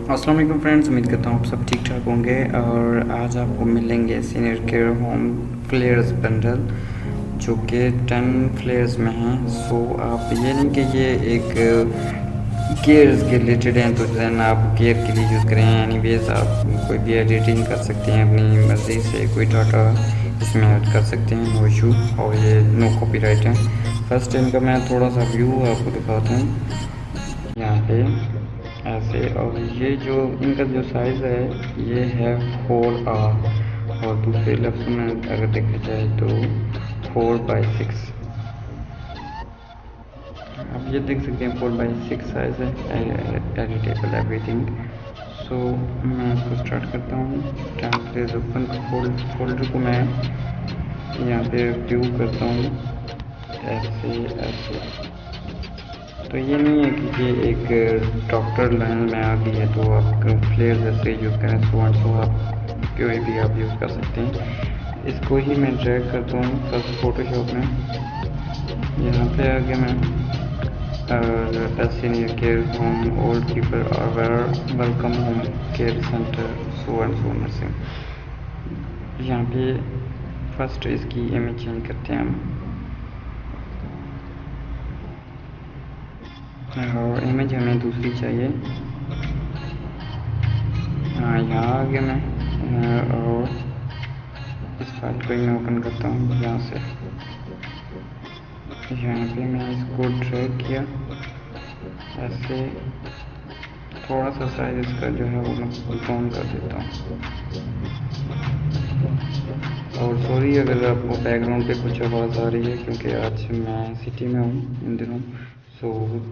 अस्सलाम वालेकुम फ्रेंड्स, उम्मीद करता हूँ आप सब ठीक ठाक होंगे। और आज आपको मिलेंगे सीनियर केयर होम फ्लेयर्स बंडल जो कि 10 फ्लेयर्स में हैं। सो आप ये नहीं कि ये एक केयर्स के रिलेटेड हैं तो दैन आप केयर के लिए यूज़ करें। यानी बेस आप कोई भी एडिटिंग कर सकते हैं अपनी मर्ज़ी से, कोई डाटा इसमें ऐड कर सकते हैं, नो इशू। और ये नो कॉपीराइट है। फर्स्ट इनका मैं थोड़ा सा व्यू आपको दिखाता हूँ यहाँ पे ऐसे। और ये जो इनका जो साइज़ है ये है 4R, और दूसरे लफ्ज़ में अगर देखा जाए तो 4x6। आप ये देख सकते हैं 4x6 साइज़ है, एडिटेबल एवरीथिंग। सो मैं इसको स्टार्ट करता हूँ। टेम्पलेट ओपन फोल्डर को मैं यहाँ पे व्यू करता हूँ ऐसे ऐसे। तो ये नहीं है कि ये एक डॉक्टर लाइन में आ गई है तो आप फ्लेयर जैसे यूज़ करें, सो एंड सो आप कोई भी आप यूज़ कर सकते हैं। इसको ही मैं ड्रैग करता हूँ फर्स्ट फोटोशॉप में। यहाँ पे आगे मैं senior care home old people are welcome home care centre so and so nursing. यहाँ पे फर्स्ट इसकी इमेज चेंज करते हैं हम, और इमेज हमें दूसरी चाहिए। हाँ, यहाँ आगे मैं और इस फाइल को मैं ओपन करता हूँ यहाँ से। यहाँ पे मैं इसको ड्रैग किया ऐसे, थोड़ा सा साइज इसका जो है वो मैं कम कर देता हूँ। और सॉरी अगर आपको बैकग्राउंड पे कुछ आवाज़ आ रही है, क्योंकि आज मैं सिटी में हूँ इन दिनों। सो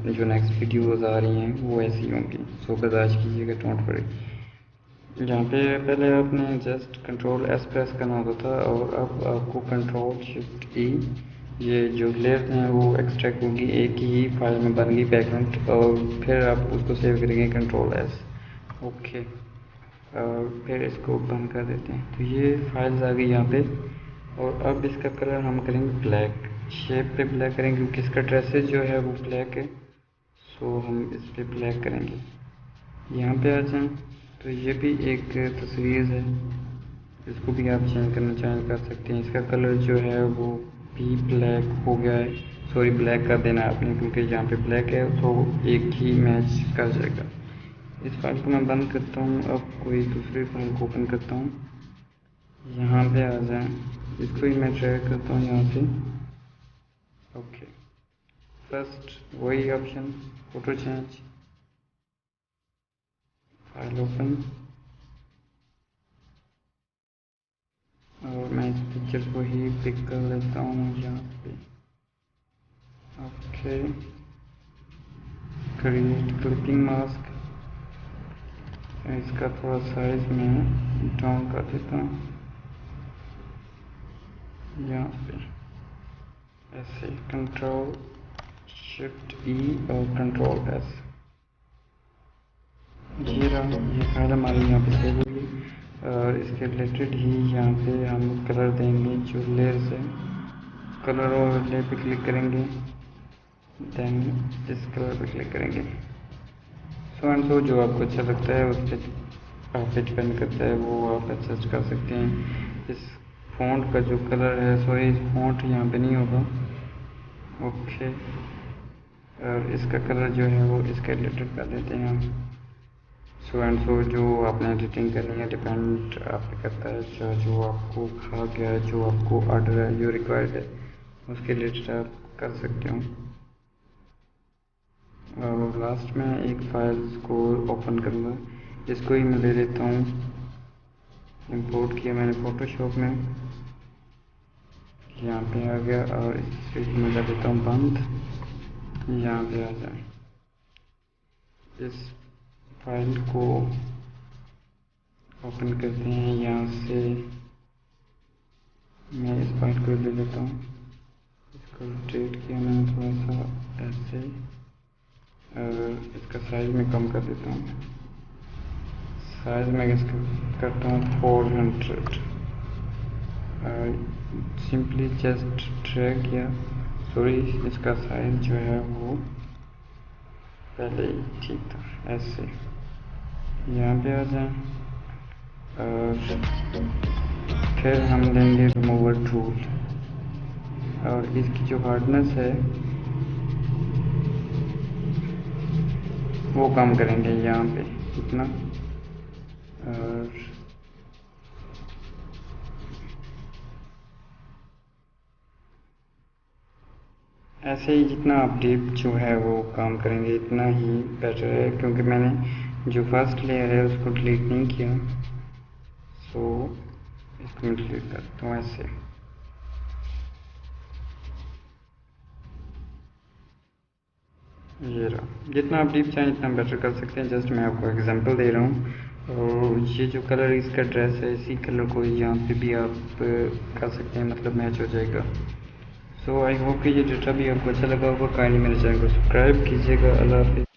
जो नेक्स्ट वीडियोज़ आ रही हैं वो ऐसी होंगी, सो बर्दाश्त कीजिएगा, डोंट वरी। यहाँ पे पहले आपने जस्ट कंट्रोल एस प्रेस करना होता था, और अब आपको कंट्रोल शिफ्ट ई, ये जो लेयर हैं वो एक्सट्रैक्ट होगी, एक ही फाइल में बन गई बैकग्राउंड, और फिर आप उसको सेव करेंगे कंट्रोल एस। ओके, और फिर इसको बंद कर देते हैं। तो ये फाइल्स आ गई यहाँ पे। और अब इसका कलर हम करेंगे ब्लैक, शेप पे ब्लैक करेंगे क्योंकि इसका ड्रेसेस जो है वो ब्लैक है। सो हम इस पर ब्लैक करेंगे। यहाँ पे आ जाएं तो ये भी एक तस्वीर है, इसको भी आप चेंज करना चाहें कर सकते हैं। इसका कलर जो है वो भी ब्लैक हो गया है, सॉरी ब्लैक कर देना आपने क्योंकि यहाँ पे ब्लैक है तो एक ही मैच कर जाएगा। इस फाइल को मैं बंद करता हूँ। अब कोई दूसरी फाइल को ओपन करता हूँ। यहाँ पे आ जाएं, इसको ही मैं ड्रैग करता हूँ यहाँ से। ओके, फर्स्ट वही option, photo change, file open, और मैं इस पिक्चर को ही पिक कर लेता हूँ यहाँ पे। ओके, क्रिएट क्लिपिंग मास्क, इसका थोड़ा साइज में डाउन कर देता हूँ यहाँ पे ऐसे। कंट्रोल शिफ्ट ई और कंट्रोल एस, ये रहा, ये फाइल हमारी यहाँ पे सेव होगी। और इसके रिलेटेड ही यहाँ पे हम कलर देंगे, जो लेयर्स है कलर और लेयर पे क्लिक करेंगे, देन इस कलर पे क्लिक करेंगे। सो एंड सो जो आपको अच्छा लगता है उस पर आप डिपेंड करता है, वो आप एडजस्ट कर सकते हैं। इस फ़ॉन्ट का जो कलर है, सॉरी इस फ़ॉन्ट यहाँ पे नहीं होगा। ओके, और इसका कलर जो है वो इसके रिलेटेड कर देते हैं हम। सो एंड सो जो आपने एडिटिंग करनी है डिपेंड आप पे करता है, जो आपको कहा गया है, जो आपको ऑर्डर है, जो रिक्वायर्ड है, उसके रिलेटेड आप कर सकते हो। और लास्ट में एक फाइल को ओपन करूँगा, इसको ही मैं ले लेता हूँ, इंपोर्ट किया मैंने फ़ोटोशॉप में, यहाँ पे आ गया, और इस मैं कर देता हूँ बंद। यहाँ पे आ जाए, इस फाइल को ओपन करते हैं यहाँ से। मैं इस फाइल को ले लेता हूँ, इसको रोटेट किया मैंने थोड़ा सा ऐसे, और इसका साइज में कम कर देता हूँ। साइज में इसका करता हूँ 400, सिंपली जस्ट ड्रैग किया, सॉरी इसका साइज जो है वो पहले ही ठीक था ऐसे। यहाँ पे आ जाएं और फिर हम लेंगे रिमूवर टूल और इसकी जो हार्डनेस है वो कम करेंगे यहाँ पे इतना। और ऐसे ही जितना आप डीप जो है वो काम करेंगे इतना ही बेटर है, क्योंकि मैंने जो फर्स्ट लेयर है उसको डिलीट नहीं किया। सो इसको मैं डिलीट करता हूँ ऐसे। ये रहा, जितना आप डीप चाहें इतना बेटर कर सकते हैं। जस्ट मैं आपको एग्जांपल दे रहा हूँ। और ये जो कलर इसका ड्रेस है इसी कलर को यहाँ पे भी आप कर सकते हैं, मतलब मैच हो जाएगा। सो आई होप कि ये डेटा भी आपको अच्छा लगा होगा। काइंडली मेरे चैनल को सब्सक्राइब कीजिएगा। अल्लाह हाफिज़।